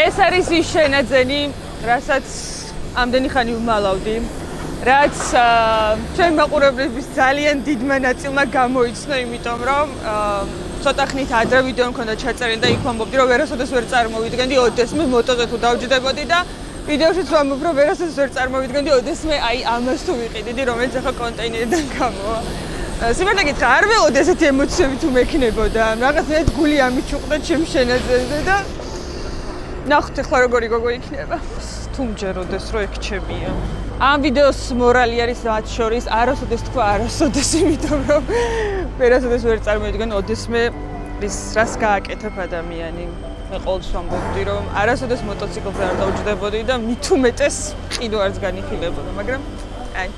ეს არის ის შენაძენი, რასაც ამდენი ხანი ვმალავდი, რაც ჩვენ მაყურებლების ძალიან დიდმა ნაწილმა გამოიცნო, იმიტომ რომ ცოტა ხნით ადრე ვიდეო მქონდა ჩაწერილი და იქ ვამბობდი, რომ ვერასოდეს ვერ წარმოვიდგენდი ოდესმე მოტოზე თუ დავჯდებოდი და ვიდეოშიც ვამბობ, რომ ვერასოდეს ვერ წარმოვიდგენდი ოდესმე აი ამას თუ ვიყიდიდი, რომელიც ახლა კონტეინერიდან გამოვა. სიმართლე გითხრა, არ ველოდი ესეთი ემოციები თუ მექნებოდა. რაღაც მე გული ამიჩუყდა ჩემს შენაძენზე და ნახოთ ახლა როგორი გოგო იქნება. თუ მჯეროდეს რომ ექჩებია. ამ ვიდეოს მორალი არის მათ შორის არასოდეს თქვა არასოდეს, იმიტომ რომ ვერასოდეს ვერ წარმოვიდგენ ოდესმე რას გააკეთებ ადამიანი. მე ყოველთვის ვამბობდი, რომ არასოდეს მოტოციკლზე არ დავჯდებოდი და მით უმეტეს ყიდო არც განიხილებოდა, მაგრამ აი